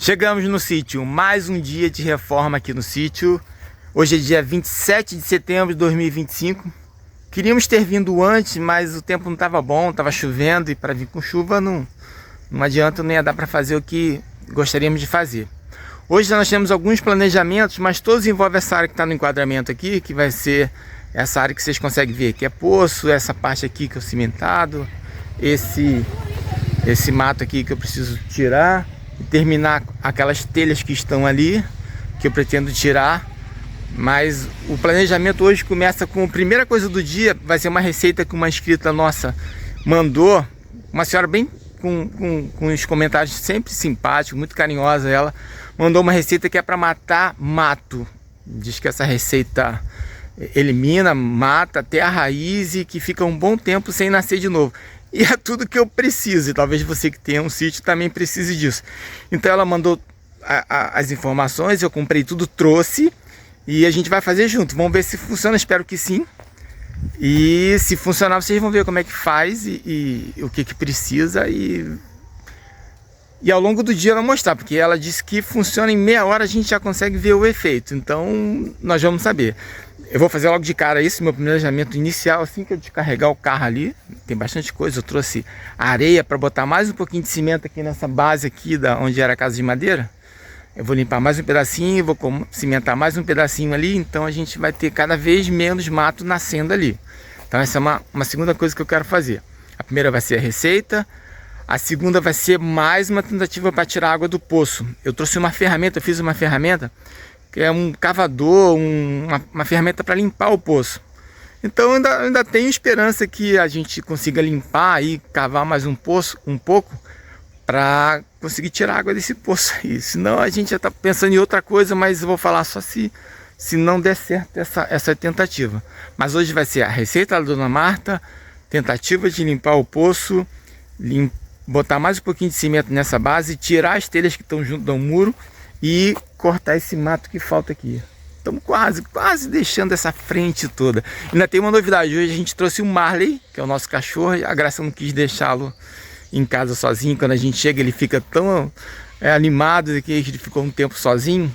Chegamos no sítio, mais um dia de reforma aqui no sítio. Hoje é dia 27 de setembro de 2025. Queríamos ter vindo antes, mas o tempo não estava bom, estava chovendo, e para vir com chuva não adianta, não ia dar para fazer o que gostaríamos de fazer. Hoje nós temos alguns planejamentos, mas todos envolvem essa área que está no enquadramento aqui, que vai ser essa área que vocês conseguem ver, que é poço, essa parte aqui que é o cimentado, esse mato aqui que eu preciso tirar, e terminar aquelas telhas que estão ali, que eu pretendo tirar. Mas o planejamento hoje começa com a primeira coisa do dia, vai ser uma receita que uma inscrita nossa mandou, uma senhora bem com os comentários sempre simpáticos, muito carinhosa. Ela mandou uma receita que é para matar mato. Diz que essa receita elimina, mata até a raiz e que fica um bom tempo sem nascer de novo. E é tudo que eu preciso, e talvez você que tenha um sítio também precise disso. Então ela mandou as informações, eu comprei tudo, trouxe, e a gente vai fazer junto. Vamos ver se funciona, espero que sim. E se funcionar, vocês vão ver como é que faz e o que precisa. E ao longo do dia ela mostrar, porque ela disse que funciona em meia hora, a gente já consegue ver o efeito. Então nós vamos saber. Eu vou fazer logo de cara isso, meu planejamento inicial, assim que eu descarregar o carro ali. Tem bastante coisa, eu trouxe areia para botar mais um pouquinho de cimento aqui nessa base aqui, onde era a casa de madeira. Eu vou limpar mais um pedacinho, vou cimentar mais um pedacinho ali, então a gente vai ter cada vez menos mato nascendo ali. Então essa é uma segunda coisa que eu quero fazer. A primeira vai ser a receita, a segunda vai ser mais uma tentativa para tirar água do poço. Eu trouxe uma ferramenta, eu fiz uma ferramenta, que é um cavador, uma ferramenta para limpar o poço. Então ainda tenho esperança que a gente consiga limpar e cavar mais um pouco, para conseguir tirar água desse poço aí. Senão a gente já está pensando em outra coisa, mas eu vou falar só se não der certo essa tentativa. Mas hoje vai ser a receita da Dona Marta, tentativa de limpar o poço, botar mais um pouquinho de cimento nessa base, tirar as telhas que estão junto ao muro e cortar esse mato que falta aqui. Estamos quase deixando essa frente toda. Ainda tem uma novidade, hoje a gente trouxe o Marley, que é o nosso cachorro. A Graça não quis deixá-lo em casa sozinho. Quando a gente chega ele fica tão animado que ele ficou um tempo sozinho.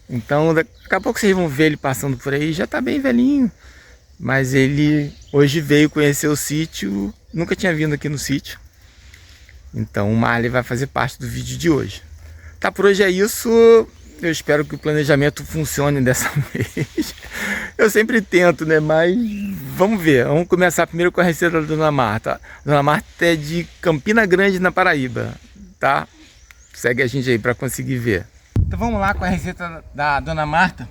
Então daqui a pouco vocês vão ver ele passando por aí. Já está bem velhinho, mas ele hoje veio conhecer o sítio, nunca tinha vindo aqui no sítio. Então o Marley vai fazer parte do vídeo de hoje. Tá, por hoje é isso. Eu espero que o planejamento funcione dessa vez. Eu sempre tento, né? Mas vamos ver. Vamos começar primeiro com a receita da Dona Marta. A Dona Marta é de Campina Grande, na Paraíba, tá? Segue a gente aí para conseguir ver. Então vamos lá com a receita da Dona Marta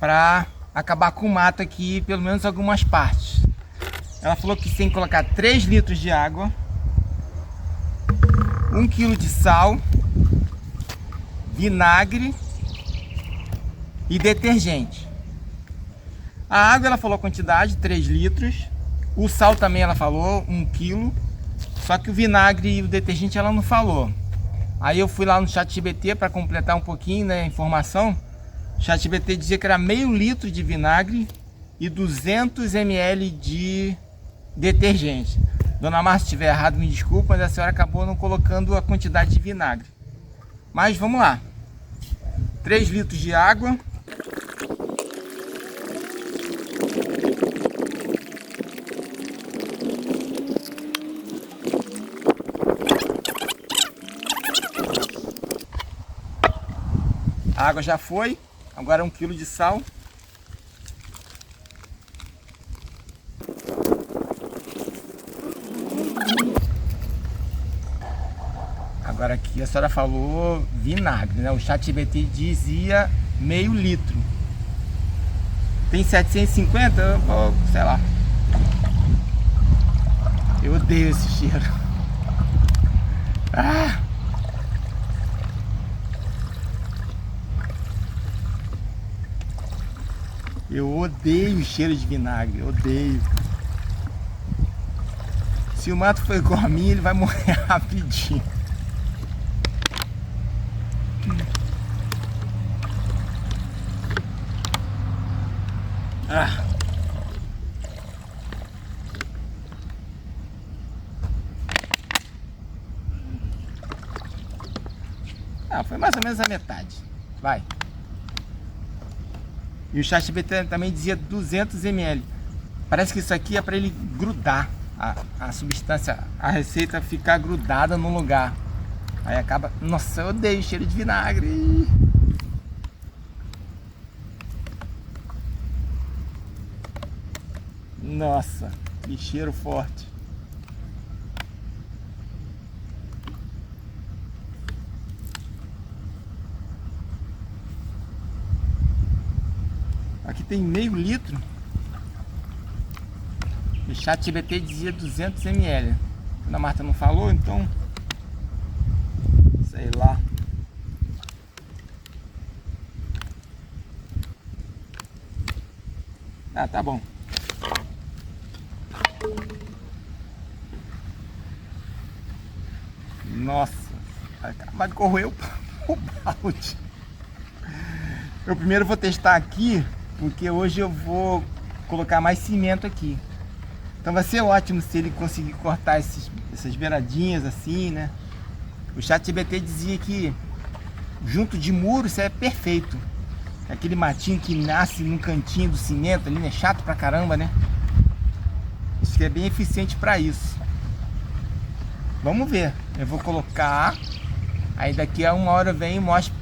para acabar com o mato aqui, pelo menos algumas partes. Ela falou que tem que colocar 3 litros de água, 1 kg de sal, vinagre e detergente. A água ela falou a quantidade, 3 litros. O sal também ela falou, 1 kg. Só que o vinagre e o detergente ela não falou. Aí eu fui lá no ChatGPT para completar um pouquinho, né, a informação. O ChatGPT dizia que era meio litro de vinagre e 200 ml de detergente. Dona Marta, se estiver errado, me desculpa, mas a senhora acabou não colocando a quantidade de vinagre. Mas vamos lá. 3 litros de água. A água já foi. Agora 1 kg de sal. Agora aqui a senhora falou vinagre, né? O ChatGPT dizia meio litro. Tem 750? Sei lá. Eu odeio esse cheiro. Ah! Eu odeio o cheiro de vinagre, odeio. Se o mato for igual a mim, ele vai morrer rapidinho. Ah. Ah, foi mais ou menos a metade. Vai. E o ChatGPT também dizia 200 ml. Parece que isso aqui é para ele grudar a substância, a receita ficar grudada no lugar. Aí acaba... Nossa, eu odeio cheiro de vinagre. Nossa, que cheiro forte. Aqui tem meio litro. O ChatGPT dizia 200 ml. A Marta não falou, então... sei lá. Ah, tá bom. Nossa, acaba de corroer o balde. Eu primeiro vou testar aqui, porque hoje eu vou colocar mais cimento aqui. Então vai ser ótimo se ele conseguir cortar essas beiradinhas assim, né? O ChatGPT dizia que junto de muro isso é perfeito. Aquele matinho que nasce num cantinho do cimento ali, né? Chato pra caramba, né? Isso que é bem eficiente para isso. Vamos ver. Eu vou colocar. Aí daqui a 1 hora eu venho e mostro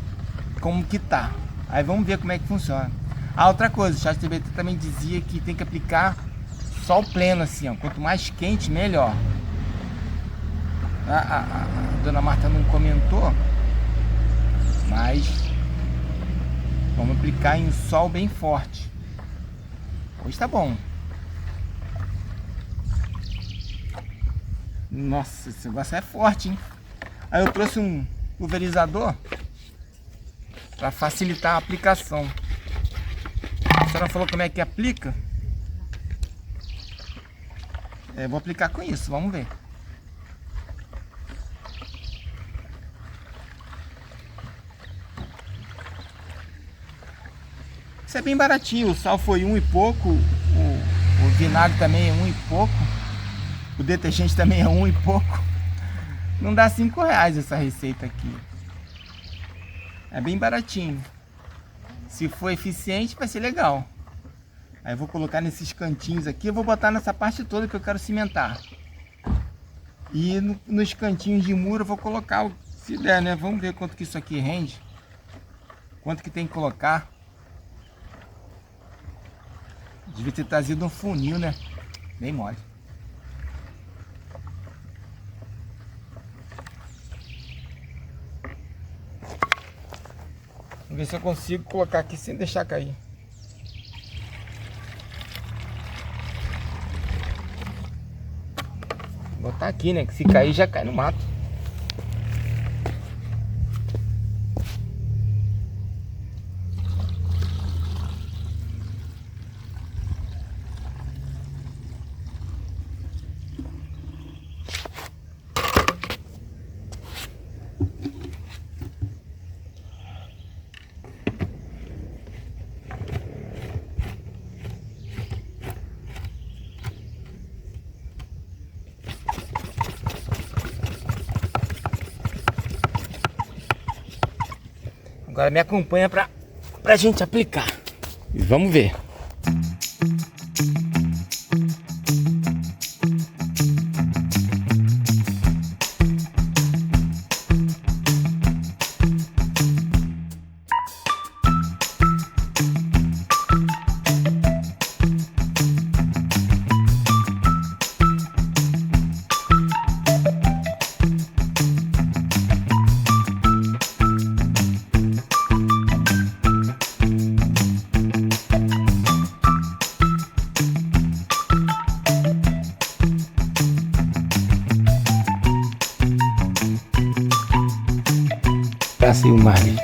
como que tá. Aí vamos ver como é que funciona. Ah, outra coisa, o ChatGPT também dizia que tem que aplicar sol pleno assim, ó. Quanto mais quente, melhor. A dona Marta não comentou, mas vamos aplicar em sol bem forte. Hoje tá bom. Nossa, esse negócio é forte, hein? Aí eu trouxe um pulverizador para facilitar a aplicação. A senhora falou como é que aplica. Vou aplicar com isso, vamos ver. Isso é bem baratinho, o sal foi 1 e pouco, o vinagre também é 1 e pouco, o detergente também é 1 e pouco. Não dá R$5 essa receita aqui. É bem baratinho. Se for eficiente vai ser legal. Aí eu vou colocar nesses cantinhos aqui, eu vou botar nessa parte toda que eu quero cimentar. E nos cantinhos de muro eu vou colocar, se der, né? Vamos ver quanto que isso aqui rende. Quanto que tem que colocar. Devia ter trazido um funil, né? Bem mole. Vamos ver se eu consigo colocar aqui sem deixar cair. Vou botar aqui, né? Que se cair já cai no mato. Agora me acompanha pra gente aplicar. E vamos ver. Passei o mar ali.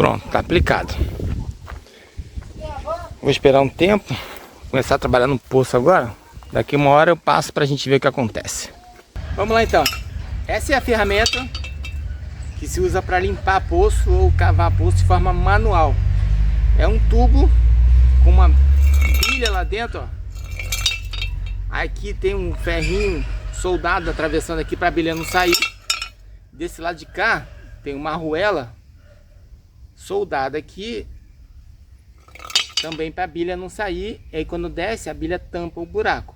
Pronto, tá aplicado. Vou esperar um tempo, começar a trabalhar no poço agora. Daqui uma hora eu passo pra gente ver o que acontece. Vamos lá então. Essa é a ferramenta que se usa para limpar poço ou cavar poço de forma manual. É um tubo com uma bilha lá dentro, ó. Aqui tem um ferrinho soldado atravessando aqui para a bilha não sair. Desse lado de cá tem uma arruela soldada aqui também para a bilha não sair. E aí quando desce a bilha tampa o buraco.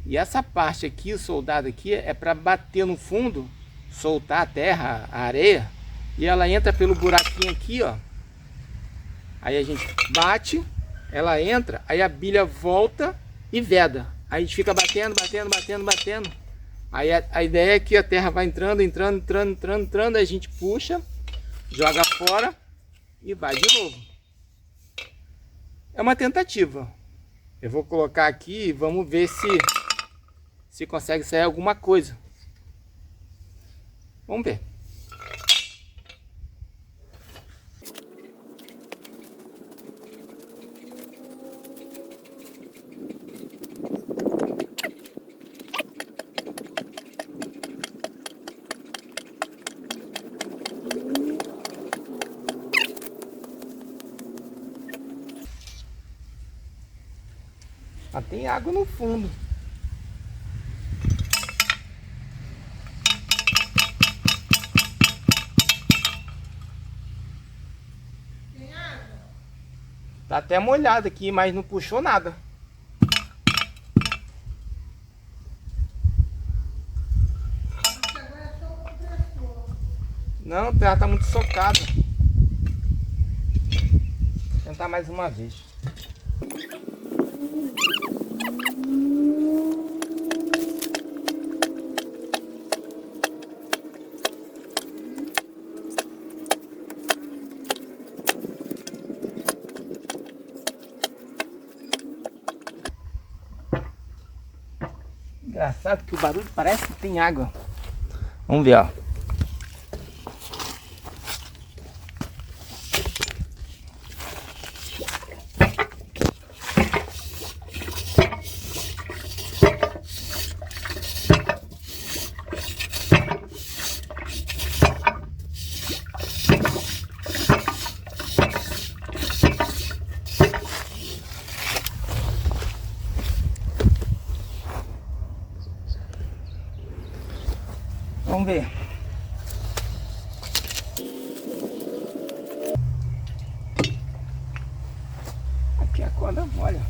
E essa parte aqui, o soldado aqui, é para bater no fundo, soltar a terra, a areia, e ela entra pelo buraquinho aqui, ó. Aí a gente bate, ela entra, aí a bilha volta e veda. Aí a gente fica batendo, batendo, batendo, batendo. Aí a ideia é que a terra vai entrando, entrando, entrando, entrando, entrando, aí a gente puxa, joga fora e vai de novo. É uma tentativa. Eu vou colocar aqui e vamos ver se consegue sair alguma coisa. Vamos ver. Ah, tem água no fundo. Tem água? Tá até molhado aqui, mas não puxou nada. Agora é só o compressor. Não, a terra tá muito socada. Vou tentar mais uma vez. Engraçado que o barulho parece que tem água. Vamos ver, ó. Vamos ver. Aqui a corda molha.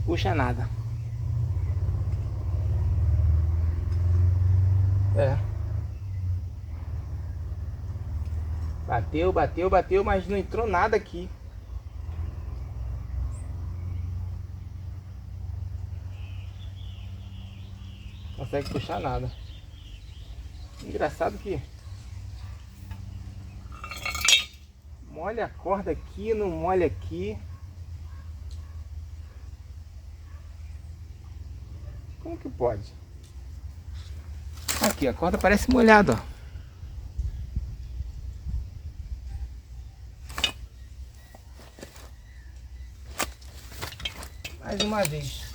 Puxa nada. É. Bateu, bateu, bateu, mas não entrou nada aqui. Não consegue puxar nada. Engraçado que molha a corda aqui, não molha aqui. Como que pode? Aqui, a corda parece molhada, ó. Mais uma vez.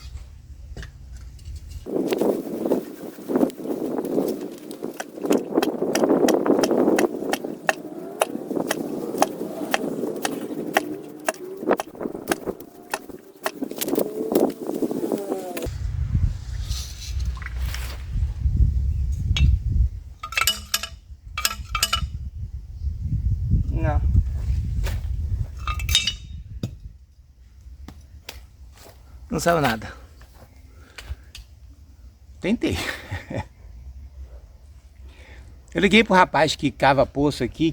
Não. Não saiu nada. Tentei. Eu liguei pro rapaz que cava poço aqui,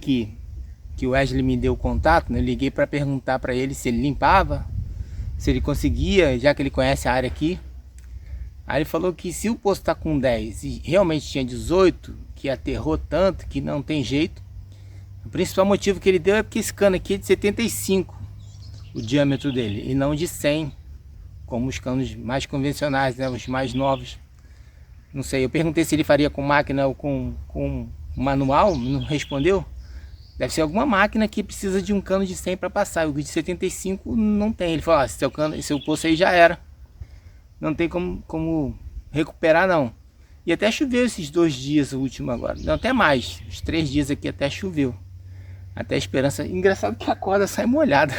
que o Wesley me deu o contato, né? Eu liguei para perguntar para ele se ele limpava, se ele conseguia, já que ele conhece a área aqui. Aí ele falou que se o poço tá com 10 e realmente tinha 18, que aterrou tanto que não tem jeito. O principal motivo que ele deu é porque esse cano aqui é de 75, o diâmetro dele, e não de 100, como os canos mais convencionais, né? Os mais novos. Não sei, eu perguntei se ele faria com máquina ou com manual, não respondeu. Deve ser alguma máquina que precisa de um cano de 100 para passar. O de 75 não tem. Ele falou, seu poço aí já era. Não tem como recuperar não. E até choveu esses 2 dias, o último agora. Não, até mais. Os 3 dias aqui até choveu. Até a esperança. Engraçado que a corda sai molhada.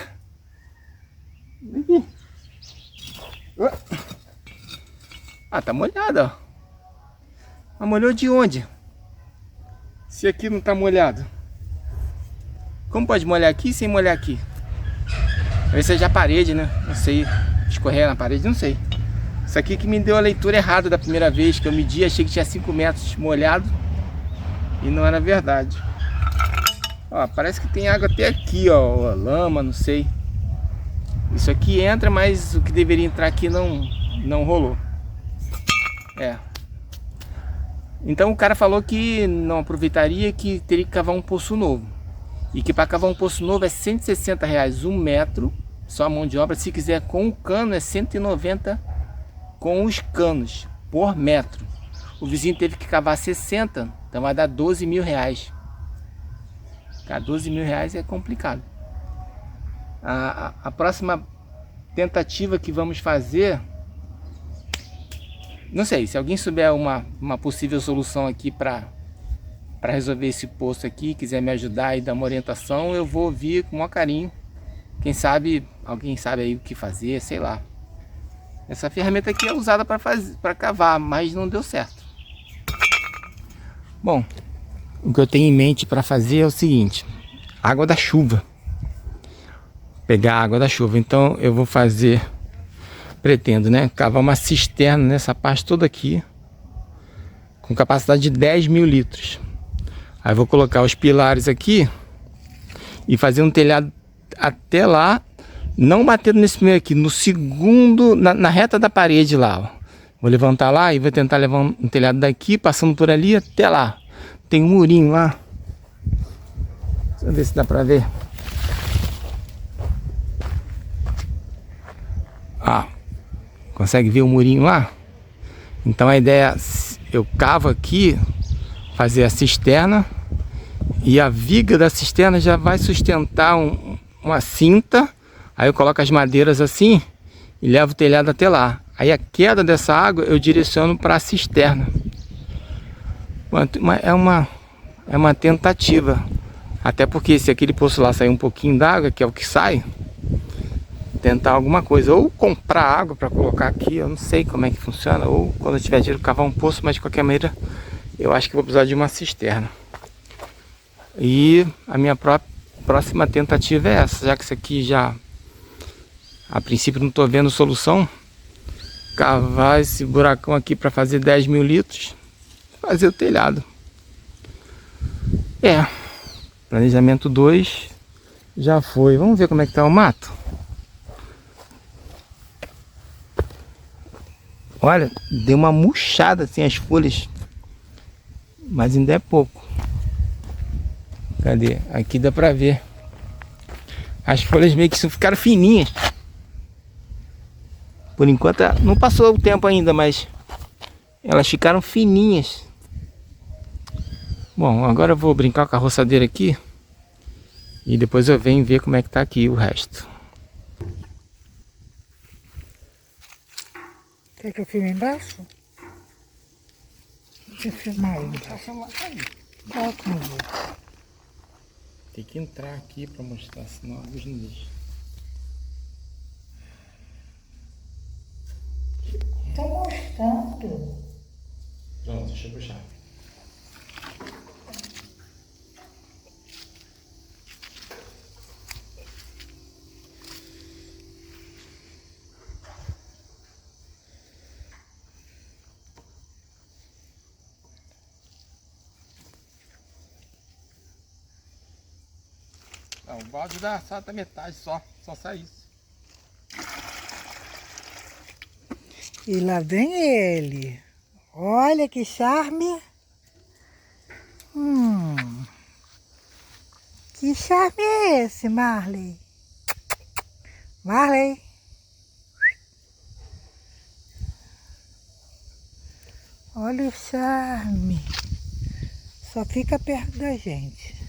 Aqui. Ah, tá molhada, ó. Mas molhou de onde? Se aqui não tá molhado. Como pode molhar aqui sem molhar aqui? Talvez seja a parede, né? Não sei. Escorrer na parede, não sei. Isso aqui que me deu a leitura errada da primeira vez que eu medi, achei que tinha 5 metros molhado. E não era verdade. Ó, parece que tem água até aqui, ó. Lama, não sei. Isso aqui entra, mas o que deveria entrar aqui não rolou. É. Então o cara falou que não aproveitaria, que teria que cavar um poço novo. E que para cavar um poço novo é R$160 1 metro, só a mão de obra. Se quiser com o cano é 190 com os canos por metro. O vizinho teve que cavar 60, então vai dar R$12.000. Cara, R$12.000 é complicado. A próxima tentativa que vamos fazer, não sei, se alguém souber uma possível solução aqui para resolver esse poço aqui, quiser me ajudar e dar uma orientação, eu vou ouvir com o maior carinho. Quem sabe, alguém sabe aí o que fazer, sei lá. Essa ferramenta aqui é usada para cavar, mas não deu certo. Bom, o que eu tenho em mente para fazer é o seguinte: água da chuva. Pegar a água da chuva. Então eu vou fazer, pretendo, né, cavar uma cisterna nessa parte toda aqui, com capacidade de 10.000 litros. Aí vou colocar os pilares aqui e fazer um telhado até lá, não batendo nesse primeiro aqui, no segundo, na reta da parede lá, ó. Vou levantar lá e vou tentar levar um telhado daqui, passando por ali até lá. Tem um murinho lá. Deixa eu ver se dá pra ver. Ah, consegue ver o murinho lá? Então a ideia, eu cavo aqui, fazer a cisterna, e a viga da cisterna já vai sustentar uma cinta. Aí eu coloco as madeiras assim e levo o telhado até lá. Aí a queda dessa água eu direciono para a cisterna. É uma tentativa. Até porque se aquele poço lá sair um pouquinho d'água, que é o que sai, tentar alguma coisa. Ou comprar água para colocar aqui, eu não sei como é que funciona. Ou quando eu tiver dinheiro cavar um poço, mas de qualquer maneira eu acho que vou precisar de uma cisterna. E a minha próxima tentativa é essa, já que isso aqui já, a princípio não estou vendo solução. Cavar esse buracão aqui para fazer 10.000 litros, fazer o telhado. Planejamento 2 já foi. Vamos ver como é que tá o mato. Olha, deu uma murchada assim as folhas, mas ainda é pouco. Cadê? Aqui dá pra ver. As folhas meio que ficaram fininhas. Por enquanto não passou o tempo ainda, mas elas ficaram fininhas. Bom, agora eu vou brincar com a roçadeira aqui e depois eu venho ver como é que tá aqui o resto. Quer que eu filme embaixo? Deixa eu filmar aí embaixo. Coloca no vídeo. Tem que entrar aqui para mostrar, senão a luz não deixa. Tá mostrando. Pronto, deixa eu puxar. Não, o balde dá só até metade, só sai isso. E lá vem ele. Olha que charme. Que charme é esse, Marley? Marley? Olha o charme. Só fica perto da gente.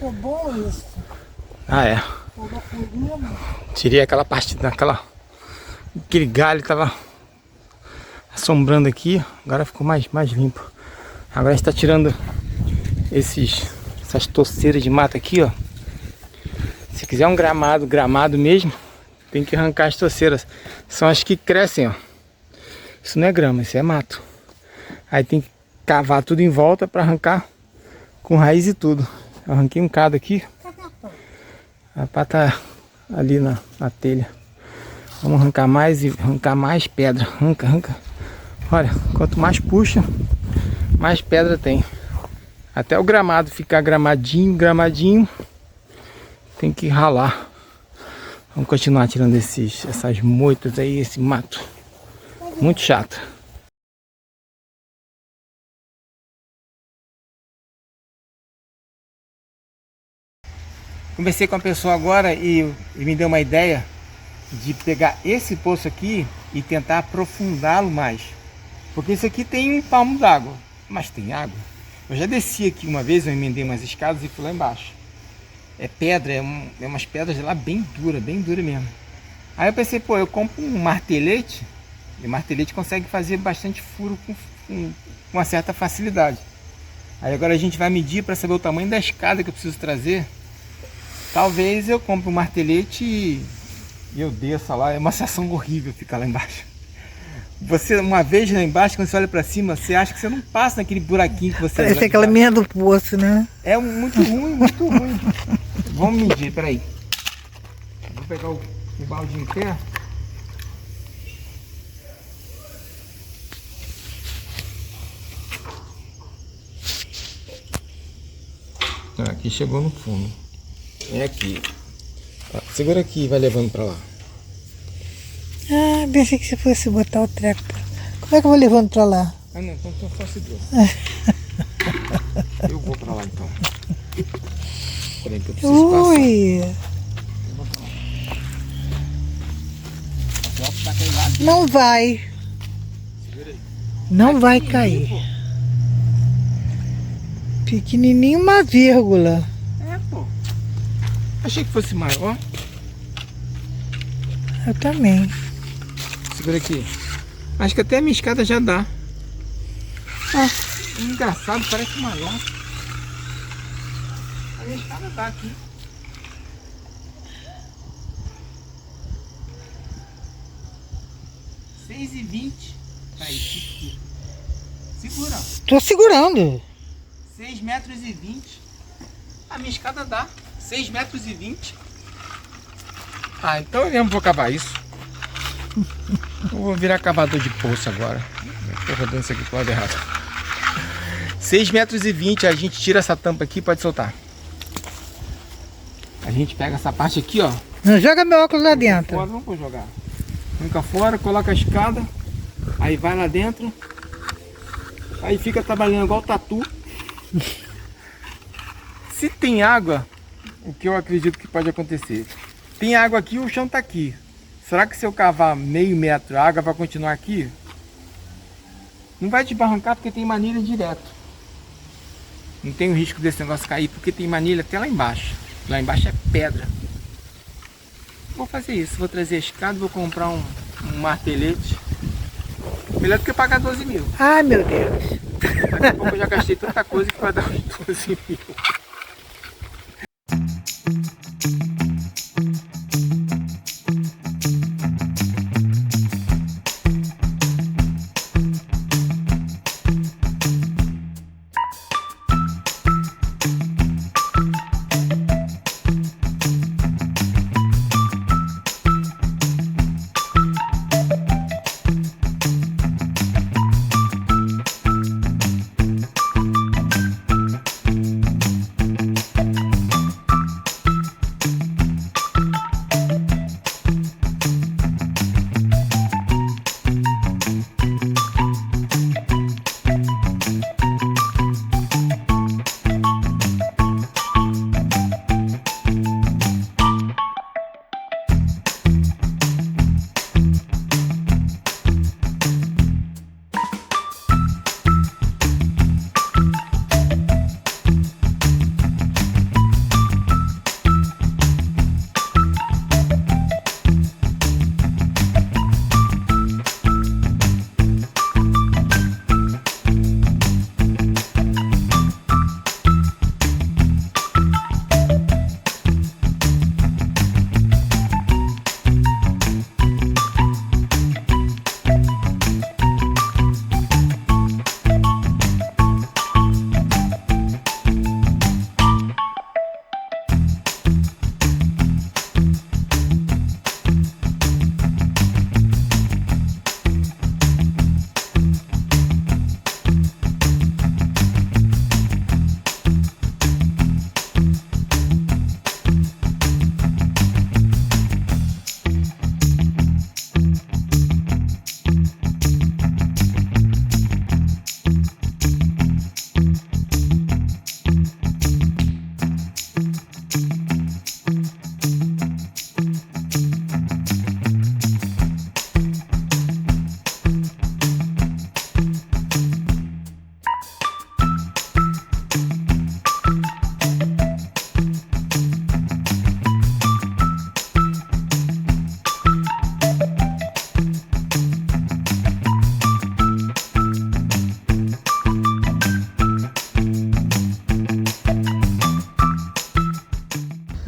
É bom isso. Ah, é. Jogar por cima. Tirei aquela parte aquele galho tava assombrando aqui. Agora ficou mais limpo. Agora a gente tá tirando essas toceiras de mata aqui, ó. Se quiser um gramado mesmo, tem que arrancar as toceiras. São as que crescem, ó. Isso não é grama, isso é mato. Aí tem que cavar tudo em volta para arrancar com raiz e tudo. Eu arranquei um bocado aqui. A pá tá ali na telha. Vamos arrancar mais e arrancar mais pedra. Arranca. Olha, quanto mais puxa, mais pedra tem. Até o gramado ficar gramadinho, tem que ralar. Vamos continuar tirando essas moitas aí, esse mato. Muito chato. Conversei com a pessoa agora e me deu uma ideia de pegar esse poço aqui e tentar aprofundá-lo mais. Porque isso aqui tem um palmo d'água, mas tem água. Eu já desci aqui uma vez, eu emendei umas escadas e fui lá embaixo. É pedra, é umas pedras lá bem dura mesmo. Aí eu pensei, pô, eu compro um martelete, e o martelete consegue fazer bastante furo com uma certa facilidade. Aí agora a gente vai medir para saber o tamanho da escada que eu preciso trazer. Talvez eu compre um martelete e eu desça lá. É uma sensação horrível ficar lá embaixo. Você, uma vez lá embaixo, quando você olha pra cima, você acha que você não passa naquele buraquinho que você... Parece aquela minha do poço, né? É muito ruim, muito ruim. Vamos medir, peraí. Vou pegar o balde em pé. Aqui chegou no fundo. É aqui. Tá, segura aqui e vai levando pra lá. Ah, pensei que você fosse botar o treco. Como é que eu vou levando pra lá? Ah não, então só segura. Eu vou pra lá então. Peraí que eu preciso passar. Ui! Não vai. Não vai cair. Pequenininho, uma vírgula. É, pô. Achei que fosse maior. Eu também. Segura aqui. Acho que até a minha escada já dá. Ah, engraçado, parece maior. A minha escada dá aqui. R$6,20. Peraí, segura. Tô segurando. 6,20 metros. A minha escada dá 6,20 metros. Ah, então eu mesmo vou cavar isso. Eu vou virar cavador de poço agora. Estou rodando isso aqui pro lado errado. 6,20 metros. A gente tira essa tampa aqui e pode soltar. A gente pega essa parte aqui, ó. Não joga meu óculos lá dentro. Fora, não vou jogar. Fica fora, coloca a escada. Aí vai lá dentro. Aí fica trabalhando igual tatu. Se tem água, o que eu acredito que pode acontecer? Tem água aqui, o chão tá aqui. Será que se eu cavar meio metro, a água vai continuar aqui? Não vai desbarrancar porque tem manilha direto. Não tem o risco desse negócio cair porque tem manilha até lá embaixo. Lá embaixo é pedra. Vou fazer isso, vou trazer a escada, vou comprar um martelete. Melhor do que pagar 12 mil. Ai, meu Deus. Daqui a pouco eu já gastei tanta coisa que vai dar uns 12 mil.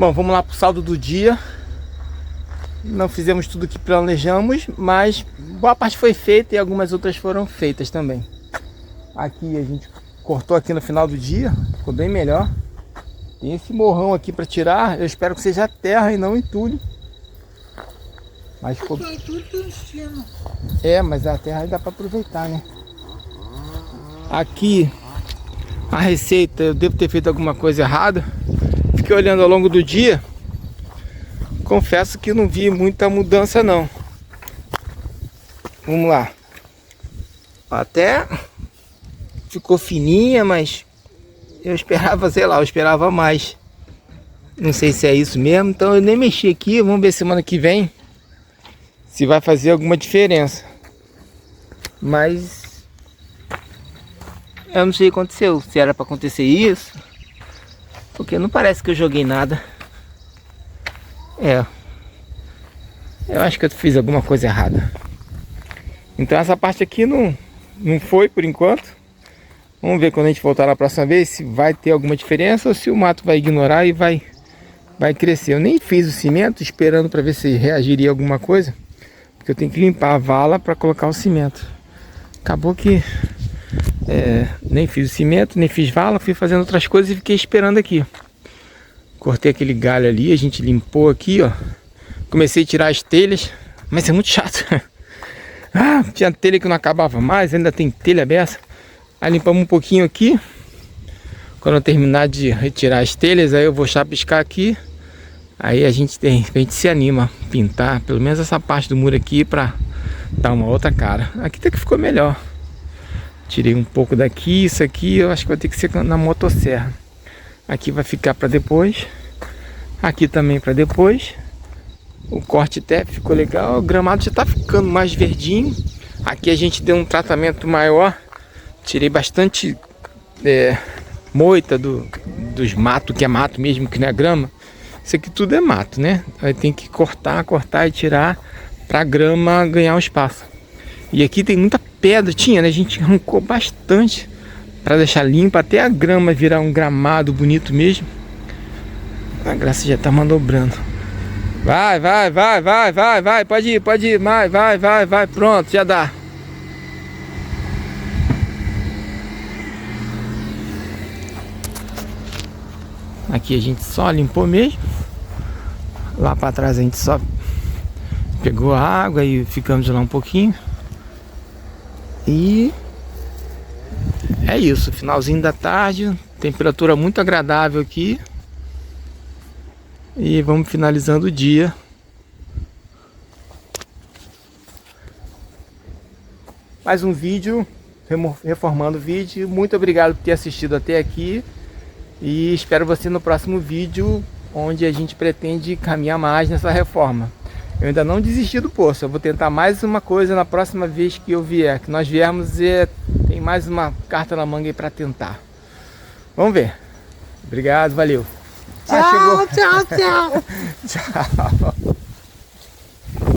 Bom, vamos lá pro saldo do dia. Não fizemos tudo que planejamos, mas boa parte foi feita e algumas outras foram feitas também. Aqui a gente cortou aqui no final do dia, ficou bem melhor. Tem esse morrão aqui para tirar, eu espero que seja terra e não entulho. Mas ficou... É, mas a terra dá para aproveitar, né? Aqui a receita, eu devo ter feito alguma coisa errada. Fiquei olhando ao longo do dia. Confesso que não vi muita mudança não. Vamos lá. Até ficou fininha, mas eu esperava, sei lá, eu esperava mais. Não sei se é isso mesmo, então eu nem mexi aqui. Vamos ver semana que vem se vai fazer alguma diferença. Mas eu não sei o que aconteceu, se era para acontecer isso, porque não parece que eu joguei nada. Eu acho que eu fiz alguma coisa errada. Então essa parte aqui não foi por enquanto. Vamos ver quando a gente voltar na próxima vez se vai ter alguma diferença ou se o mato vai ignorar e vai crescer. Eu nem fiz o cimento esperando para ver se reagiria alguma coisa, porque eu tenho que limpar a vala para colocar o cimento. Acabou que nem fiz o cimento, nem fiz vala, fui fazendo outras coisas e fiquei esperando aqui. Cortei aquele galho ali, a gente limpou aqui, ó. Comecei a tirar as telhas, mas é muito chato. Tinha telha que não acabava mais, ainda tem telha aberta. Aí limpamos um pouquinho aqui. Quando eu terminar de retirar as telhas, aí eu vou chapiscar aqui. Aí a gente de repente se anima a pintar pelo menos essa parte do muro aqui pra dar uma outra cara. Aqui até que ficou melhor. Tirei um pouco daqui, isso aqui eu acho que vai ter que ser na motosserra. Aqui vai ficar para depois. Aqui também para depois. O corte até ficou legal. O gramado já tá ficando mais verdinho. Aqui a gente deu um tratamento maior. Tirei bastante moita dos matos, que é mato mesmo, que não é grama. Isso aqui tudo é mato, né? Aí tem que cortar e tirar pra grama ganhar um espaço. E aqui tem muita pedra, tinha, né? A gente arrancou bastante para deixar limpo, até a grama virar um gramado bonito mesmo. A Graça já tá manobrando. Vai, pode ir, vai, pronto, já dá. Aqui a gente só limpou mesmo. Lá para trás a gente só pegou a água e ficamos lá um pouquinho. E é isso, finalzinho da tarde, temperatura muito agradável aqui. E vamos finalizando o dia. Mais um vídeo, reformando o vídeo. Muito obrigado por ter assistido até aqui. E espero você no próximo vídeo, onde a gente pretende caminhar mais nessa reforma. Eu ainda não desisti do poço, eu vou tentar mais uma coisa na próxima vez que eu vier. Que nós viermos, tem mais uma carta na manga aí para tentar. Vamos ver. Obrigado, valeu. Tchau, tchau, tchau. Tchau.